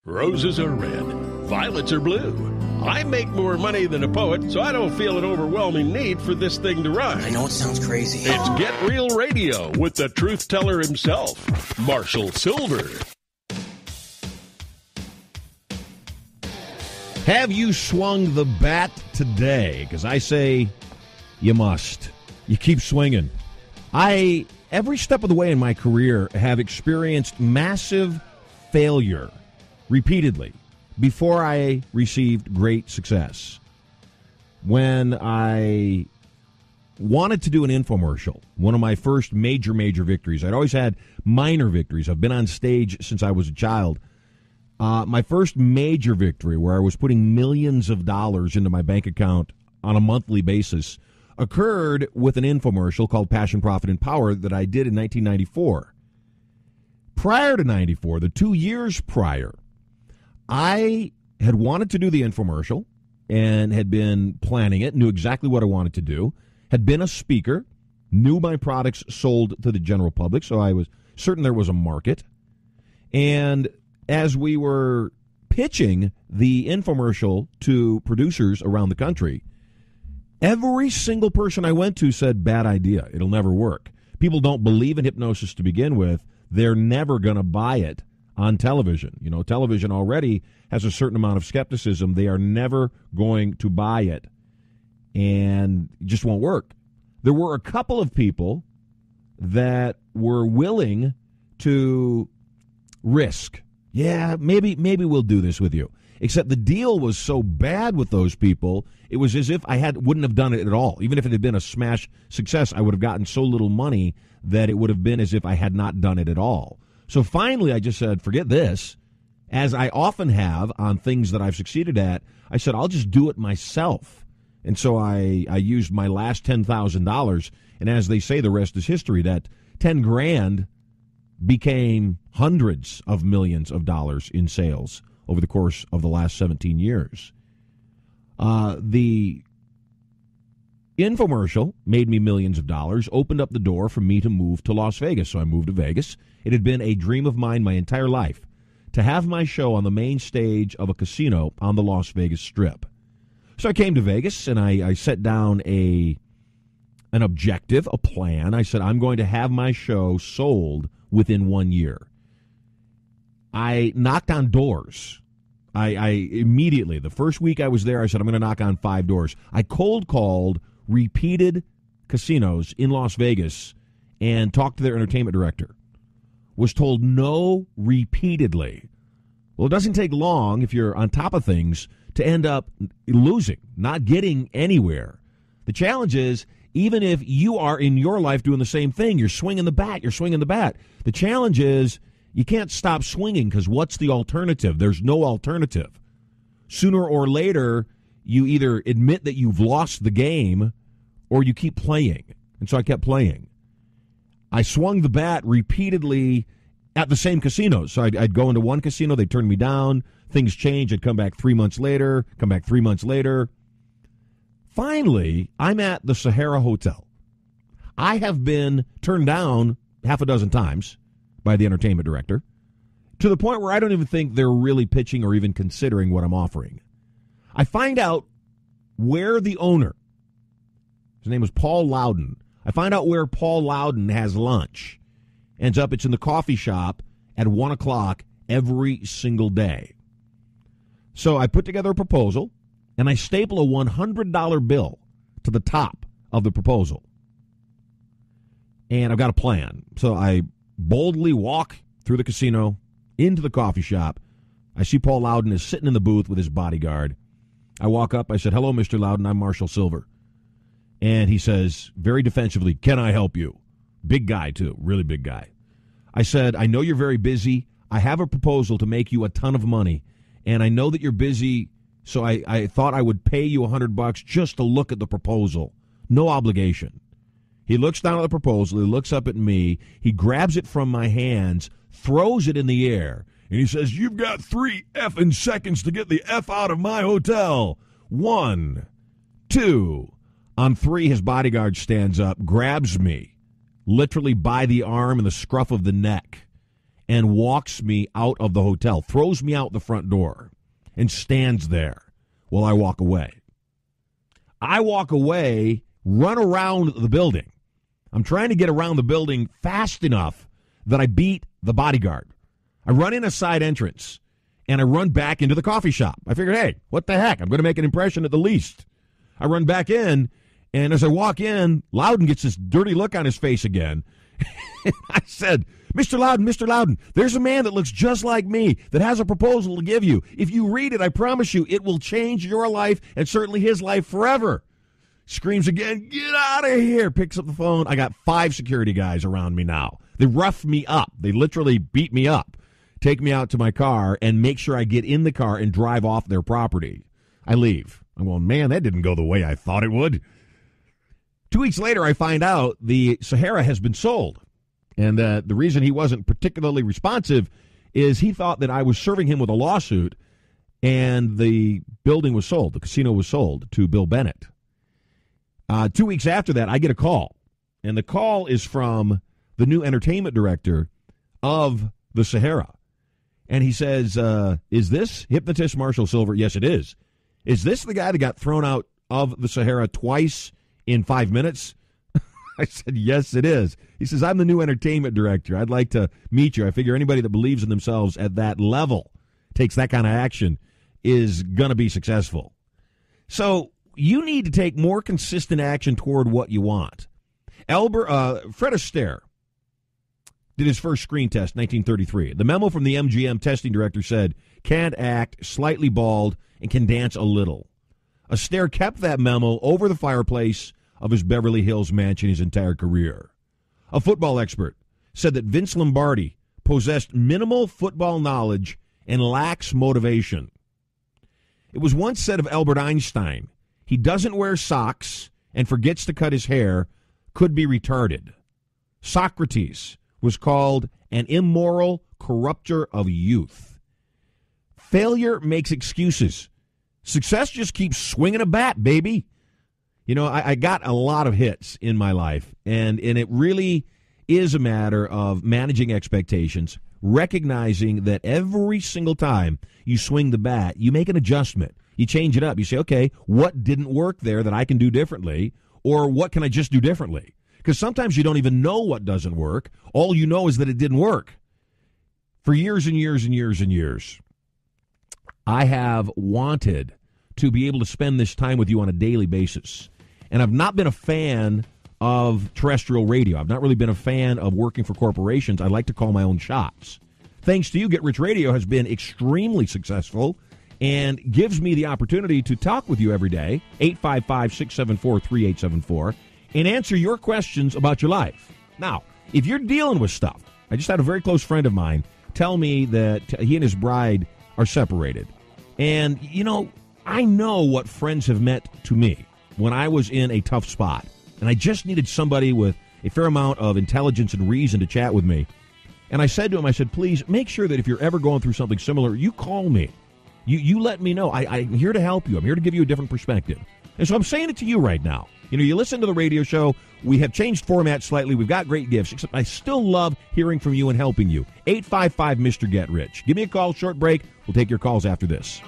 Roses are red, violets are blue. I make more money than a poet, so I don't feel an overwhelming need for this thing to rhyme. I know it sounds crazy. It's Get Real Radio with the truth teller himself, Marshall Silver. Have you swung the bat today? Because I say you must. You keep swinging. I, every step of the way in my career, have experienced massive failure repeatedly before I received great success. When I wanted to do an infomercial, one of my first major victories, I'd always had minor victories. I've been on stage since I was a child. My first major victory, where I was putting millions of dollars into my bank account on a monthly basis, occurred with an infomercial called Passion, Profit, and Power that I did in 1994. Prior to 94, the 2 years prior, I had wanted to do the infomercial and had been planning it, knew exactly what I wanted to do, had been a speaker, knew my products sold to the general public, so I was certain there was a market. And as we were pitching the infomercial to producers around the country, every single person I went to said, bad idea, it'll never work. People don't believe in hypnosis to begin with. They're never going to buy it on television. You know, television already has a certain amount of skepticism. They are never going to buy it, and it just won't work. There were a couple of people that were willing to risk. Yeah, maybe we'll do this with you. Except the deal was so bad with those people, it was as if I wouldn't have done it at all. Even if it had been a smash success, I would have gotten so little money that it would have been as if I had not done it at all. So finally, I just said, forget this. As I often have on things that I've succeeded at, I said, I'll just do it myself. And so I used my last $10,000, and as they say, the rest is history. That 10 grand became hundreds of millions of dollars in sales over the course of the last 17 years. The infomercial made me millions of dollars, opened up the door for me to move to Las Vegas. So I moved to Vegas. It had been a dream of mine my entire life to have my show on the main stage of a casino on the Las Vegas Strip. So I came to Vegas, and I set down an objective, a plan. I said, I'm going to have my show sold within 1 year. I knocked on doors. I immediately, the first week I was there, I said, I'm going to knock on 5 doors. I cold called repeated casinos in Las Vegas and talked to their entertainment director. Was told no repeatedly. Well, it doesn't take long if you're on top of things to end up losing, not getting anywhere. The challenge is, even if you are in your life doing the same thing, you're swinging the bat. The challenge is, you can't stop swinging, because what's the alternative? There's no alternative. Sooner or later, you either admit that you've lost the game or you keep playing. And so I kept playing. I swung the bat repeatedly at the same casinos. So I'd go into one casino, they'd turn me down, things change, I'd come back 3 months later, come back 3 months later. Finally, I'm at the Sahara Hotel. I have been turned down half a dozen times by the entertainment director, to the point where I don't even think they're really pitching or even considering what I'm offering. I find out where the owner, his name was Paul Loudon, I find out where Paul Loudon has lunch. Ends up it's in the coffee shop at 1 o'clock every single day. So I put together a proposal, and I staple a $100 bill to the top of the proposal. And I've got a plan. So I boldly walk through the casino into the coffee shop. I see Paul Loudon is sitting in the booth with his bodyguard. I walk up. I said, hello, Mr. Loudon. I'm Marshall Silver. And he says, very defensively, can I help you? Big guy, too. Really big guy. I said, I know you're very busy. I have a proposal to make you a ton of money. And I know that you're busy, so I thought I would pay you $100 just to look at the proposal. No obligation. He looks down at the proposal. He looks up at me. He grabs it from my hands, throws it in the air, and he says, you've got 3 effing seconds to get the F out of my hotel. 1, 2. On 3, his bodyguard stands up, grabs me, literally by the arm and the scruff of the neck, and walks me out of the hotel, throws me out the front door, and stands there while I walk away. I walk away, run around the building. I'm trying to get around the building fast enough that I beat the bodyguard. I run in a side entrance, and I run back into the coffee shop. I figured, hey, what the heck? I'm going to make an impression at the least. I run back in, and as I walk in, Loudon gets this dirty look on his face again. I said, Mr. Loudon, there's a man that looks just like me that has a proposal to give you. If you read it, I promise you, it will change your life and certainly his life forever. Screams again, get out of here. Picks up the phone. I got 5 security guys around me now. They rough me up. They literally beat me up, take me out to my car, and make sure I get in the car and drive off their property. I leave. I'm going, man, that didn't go the way I thought it would. 2 weeks later, I find out the Sahara has been sold. And the reason he wasn't particularly responsive is he thought that I was serving him with a lawsuit, and the building was sold. The casino was sold to Bill Bennett. 2 weeks after that, I get a call. And the call is from the new entertainment director of the Sahara. And he says, is this hypnotist Marshall Silver? Yes, it is. Is this the guy that got thrown out of the Sahara twice in 5 minutes? I said, yes, it is. He says, I'm the new entertainment director. I'd like to meet you. I figure anybody that believes in themselves at that level, takes that kind of action, is going to be successful. So you need to take more consistent action toward what you want. Fred Astaire did his first screen test in 1933. The memo from the MGM testing director said, can't act, slightly bald, and can dance a little. Astaire kept that memo over the fireplace of his Beverly Hills mansion his entire career. A football expert said that Vince Lombardi possessed minimal football knowledge and lacks motivation. It was once said of Albert Einstein, he doesn't wear socks and forgets to cut his hair, could be retarded. Socrates was called an immoral corrupter of youth. Failure makes excuses. Success just keeps swinging a bat, baby. You know, I got a lot of hits in my life, and it really is a matter of managing expectations, recognizing that every single time you swing the bat, you make an adjustment. You change it up. You say, okay, what didn't work there that I can do differently, or what can I just do differently? Because sometimes you don't even know what doesn't work. All you know is that it didn't work. For years and years and years and years, I have wanted to be able to spend this time with you on a daily basis. And I've not been a fan of terrestrial radio. I've not really been a fan of working for corporations. I like to call my own shots. Thanks to you, Get Rich Radio has been extremely successful and gives me the opportunity to talk with you every day, 855-674-3874, and answer your questions about your life. Now, if you're dealing with stuff, I just had a very close friend of mine tell me that he and his bride are separated. And, you know, I know what friends have meant to me when I was in a tough spot, and I just needed somebody with a fair amount of intelligence and reason to chat with me. And I said to him, I said, please make sure that if you're ever going through something similar, you call me. You let me know. I'm here to help you. I'm here to give you a different perspective. And so I'm saying it to you right now. You know, you listen to the radio show. We have changed format slightly. We've got great gifts, except I still love hearing from you and helping you. 855-MR. Get Rich. Give me a call, short break. We'll take your calls after this.